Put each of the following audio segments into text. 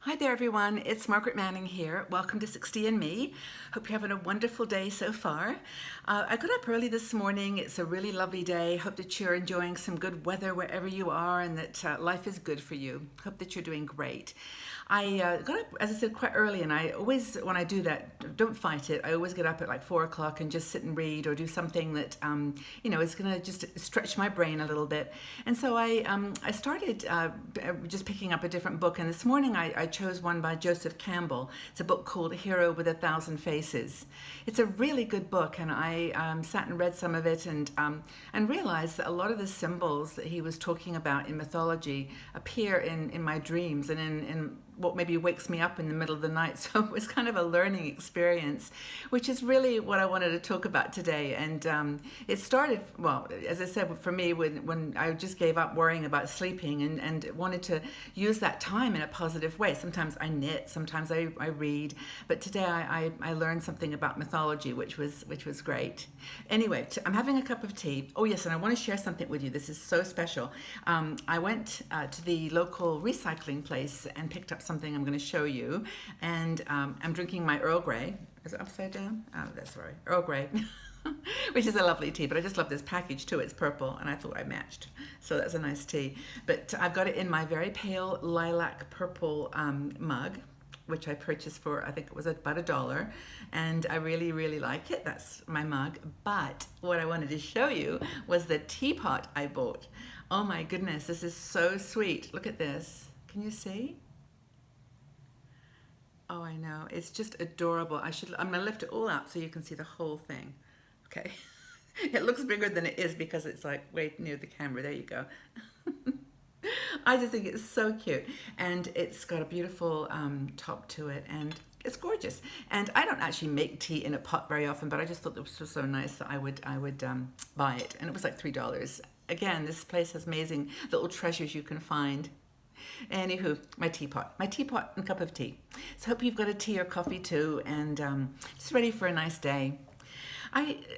Hi there everyone, it's Margaret Manning here. Welcome to 60 and Me. Hope you're having a wonderful day so far. I got up early this morning. It's a really lovely day. Hope that you're enjoying some good weather wherever you are and that life is good for you. Hope that you're doing great. I got up, as I said, quite early, and I always, when I do that, don't fight it. I always get up at like 4 o'clock and just sit and read or do something that, is going to just stretch my brain a little bit. And so I started just picking up a different book, and this morning I chose one by Joseph Campbell. It's a book called Hero with a Thousand Faces. It's a really good book, and I sat and read some of it and realized that a lot of the symbols that he was talking about in mythology appear in my dreams and in what maybe wakes me up in the middle of the night. So it was kind of a learning experience, which is really what I wanted to talk about today. And it started, well, as I said, for me, when I just gave up worrying about sleeping and wanted to use that time in a positive way. Sometimes I knit, sometimes I read, but today I learned something about mythology, which was great. Anyway, I'm having a cup of tea. Oh yes, and I want to share something with you. This is so special. I went to the local recycling place and picked up something I'm going to show you, and I'm drinking my Earl Grey. Is it upside down? Oh, that's right, Earl Grey. Which is a lovely tea, but I just love this package too. It's purple, and I thought I matched, so that's a nice tea. But I've got it in my very pale lilac purple mug, which I purchased for, I think it was about $1, and I really, really like it. That's my mug. But what I wanted to show you was the teapot I bought. Oh my goodness, this is so sweet. Look at this. Can you see? Oh, I know. It's just adorable. I'm going to lift it all out so you can see the whole thing. Okay. It looks bigger than it is because it's like way near the camera. There you go. I just think it's so cute. And it's got a beautiful top to it, and it's gorgeous. And I don't actually make tea in a pot very often, but I just thought this was so nice that I would buy it. And it was like $3. Again, this place has amazing little treasures you can find. Anywho, my teapot and cup of tea. So hope you've got a tea or coffee too, and just ready for a nice day.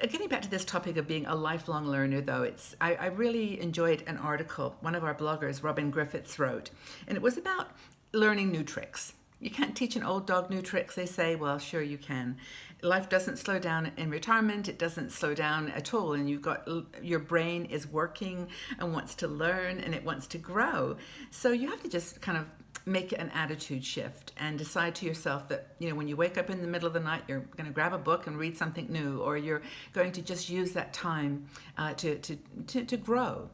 Getting back to this topic of being a lifelong learner, though, I really enjoyed an article one of our bloggers, Robin Griffiths, wrote, and it was about learning new tricks. You can't teach an old dog new tricks, they say. Well, sure you can. Life doesn't slow down in retirement. It doesn't slow down at all. And your brain is working and wants to learn, and it wants to grow. So you have to just kind of make an attitude shift and decide to yourself that, when you wake up in the middle of the night, you're going to grab a book and read something new, or you're going to just use that time to grow.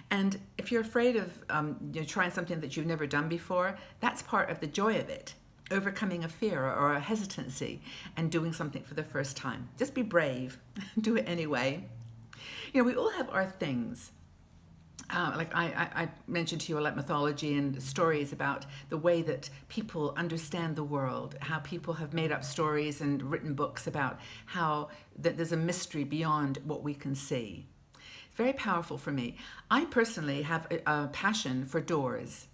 And if you're afraid of trying something that you've never done before, that's part of the joy of it. Overcoming a fear or a hesitancy and doing something for the first time. Just be brave. Do it anyway. We all have our things. Like I mentioned to you, I like mythology and stories about the way that people understand the world, how people have made up stories and written books about how that there's a mystery beyond what we can see. Very powerful for me. I personally have a passion for doors.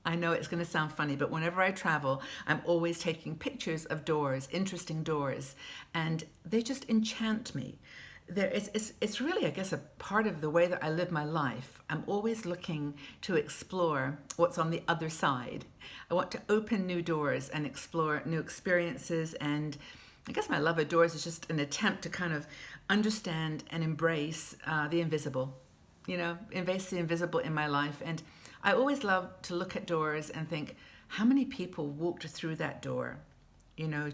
I know it's going to sound funny, but whenever I travel, I'm always taking pictures of doors, interesting doors, and they just enchant me. It's really, I guess, a part of the way that I live my life. I'm always looking to explore what's on the other side. I want to open new doors and explore new experiences, and I guess my love of doors is just an attempt to kind of understand and embrace the invisible, embrace the invisible in my life. And I always love to look at doors and think, how many people walked through that door?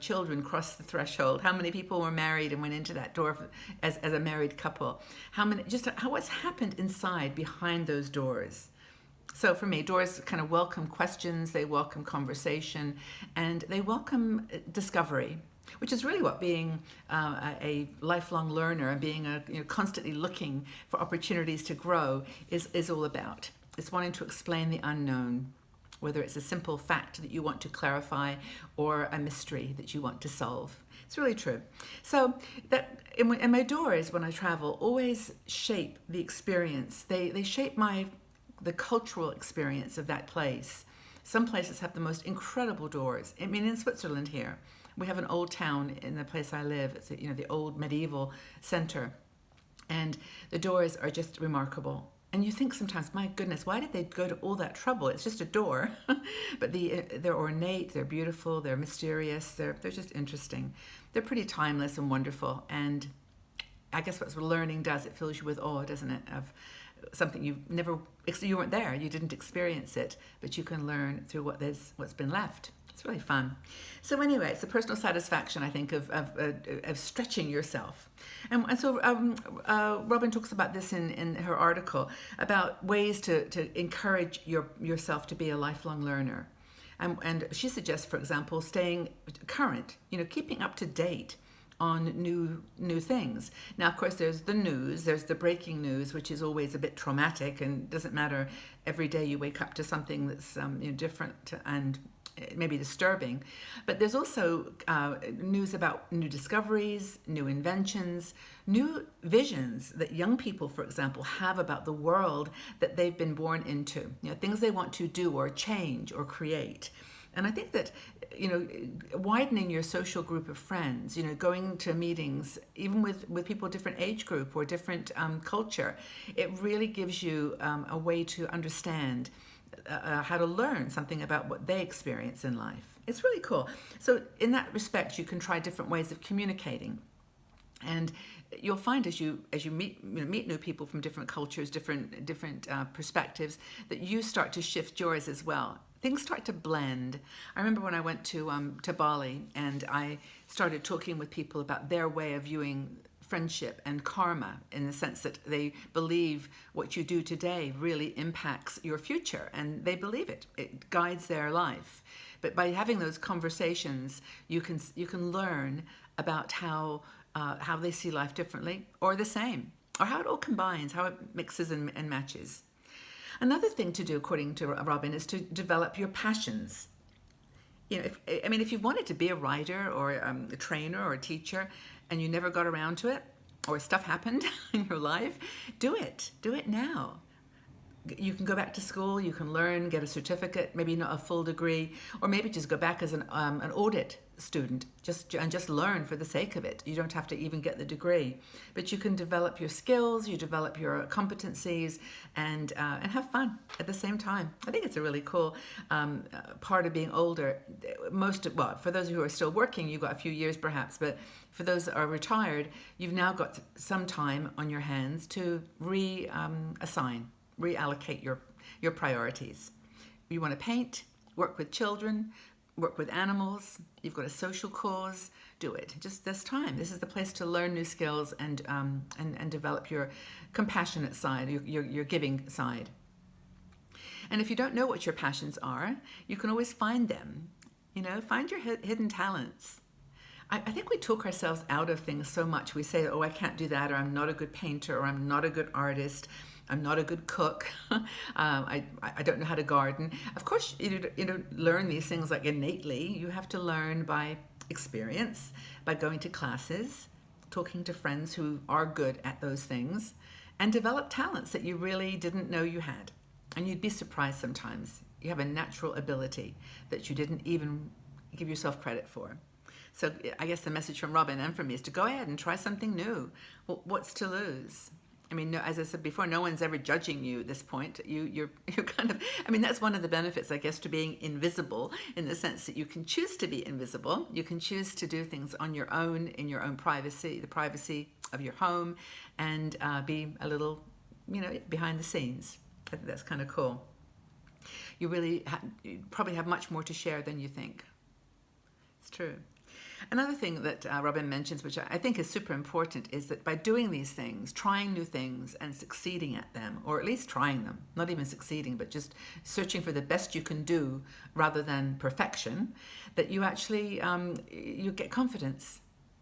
Children crossed the threshold. How many people were married and went into that door as a married couple? What's happened inside behind those doors? So for me, doors kind of welcome questions, they welcome conversation, and they welcome discovery, which is really what being a lifelong learner and being constantly looking for opportunities to grow is all about. It's wanting to explain the unknown, whether it's a simple fact that you want to clarify or a mystery that you want to solve. It's really true. So and my doors, when I travel, always shape the experience. They shape the cultural experience of that place. Some places have the most incredible doors. I mean, in Switzerland here, we have an old town in the place I live. It's the old medieval center, and the doors are just remarkable. And you think sometimes, my goodness, why did they go to all that trouble? It's just a door. But they're ornate, they're beautiful, they're mysterious, they're just interesting. They're pretty timeless and wonderful. And I guess what learning does, it fills you with awe, doesn't it? Of something you weren't there, you didn't experience it, but you can learn through what's been left. It's really fun. So anyway, it's a personal satisfaction, I think, of stretching yourself. And so Robin talks about this in her article, about ways to encourage yourself to be a lifelong learner. And she suggests, for example, staying current, keeping up to date on new things. Now, of course, there's the news, there's the breaking news, which is always a bit traumatic, and doesn't matter, every day you wake up to something that's different and maybe disturbing. But there's also news about new discoveries, new inventions, new visions that young people, for example, have about the world that they've been born into, things they want to do or change or create. And I think that, widening your social group of friends, going to meetings, even with people of different age group or different culture, it really gives you a way to understand how to learn something about what they experience in life. It's really cool. So in that respect, you can try different ways of communicating. And you'll find as you meet new people from different cultures, different perspectives, that you start to shift yours as well. Things start to blend. I remember when I went to Bali, and I started talking with people about their way of viewing friendship and karma, in the sense that they believe what you do today really impacts your future, and they believe it guides their life. But by having those conversations, you can learn about how they see life differently or the same, or how it all combines, how it mixes and matches. Another thing to do, according to Robin, is to develop your passions. If you wanted to be a writer or a trainer or a teacher, and you never got around to it, or stuff happened in your life, do it. Do it now. You can go back to school, you can learn, get a certificate, maybe not a full degree, or maybe just go back as an audit student, just learn for the sake of it. You don't have to even get the degree, but you can develop your skills, you develop your competencies, and have fun at the same time. I think it's a really cool part of being older. For those who are still working, you've got a few years perhaps, but for those that are retired, you've now got some time on your hands to reallocate your priorities. You want to paint, work with children, work with animals, you've got a social cause, do it. Just this time. This is the place to learn new skills and develop your compassionate side, your giving side. And if you don't know what your passions are, you can always find them. Find your hidden talents. I think we talk ourselves out of things so much. We say, oh, I can't do that, or I'm not a good painter, or I'm not a good artist, I'm not a good cook, I don't know how to garden. Of course, you don't learn these things like innately. You have to learn by experience, by going to classes, talking to friends who are good at those things, and develop talents that you really didn't know you had. And you'd be surprised sometimes. You have a natural ability that you didn't even give yourself credit for. So I guess the message from Robin and from me is to go ahead and try something new. Well, what's to lose? As I said before, no one's ever judging you at this point. You're kind of, that's one of the benefits, I guess, to being invisible, in the sense that you can choose to be invisible. You can choose to do things on your own, in your own privacy, the privacy of your home, and be a little, behind the scenes. I think that's kind of cool. You probably have much more to share than you think. It's true. Another thing that Robin mentions, which I think is super important, is that by doing these things, trying new things and succeeding at them, or at least trying them, not even succeeding, but just searching for the best you can do rather than perfection, that you actually, you get confidence.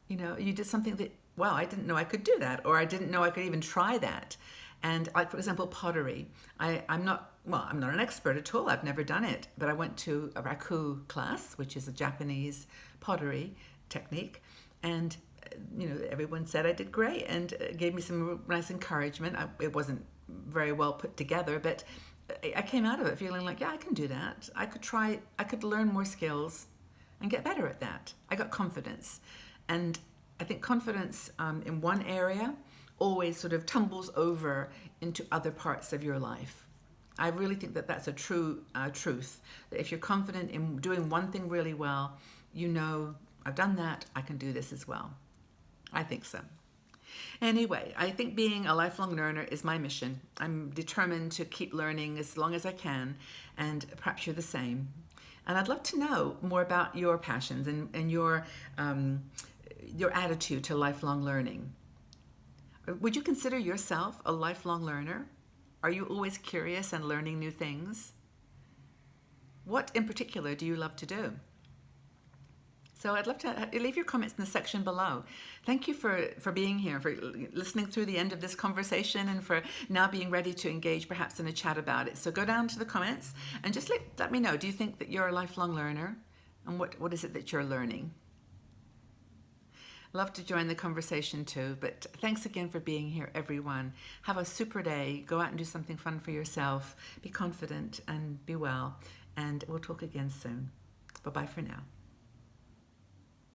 You did something that, wow, I didn't know I could do that, or I didn't know I could even try that. And like, for example, pottery. I'm not an expert at all. I've never done it, but I went to a raku class, which is a Japanese pottery technique, and everyone said I did great and gave me some nice encouragement. It wasn't very well put together, but I came out of it feeling like, yeah, I can do that. I could learn more skills and get better at that. I got confidence, and I think confidence in one area always sort of tumbles over into other parts of your life. I really think that that's a true truth. That if you're confident in doing one thing really well, you know, I've done that, I can do this as well. I think so. Anyway, I think being a lifelong learner is my mission. I'm determined to keep learning as long as I can, and perhaps you're the same. And I'd love to know more about your passions and your attitude to lifelong learning. Would you consider yourself a lifelong learner? Are you always curious and learning new things? What in particular do you love to do? So I'd love to leave your comments in the section below. Thank you for being here, for listening through the end of this conversation, and for now being ready to engage perhaps in a chat about it. So go down to the comments and just let me know, do you think that you're a lifelong learner? And what is it that you're learning? Love to join the conversation too, but thanks again for being here, everyone. Have a super day. Go out and do something fun for yourself. Be confident and be well. And we'll talk again soon. Bye-bye for now.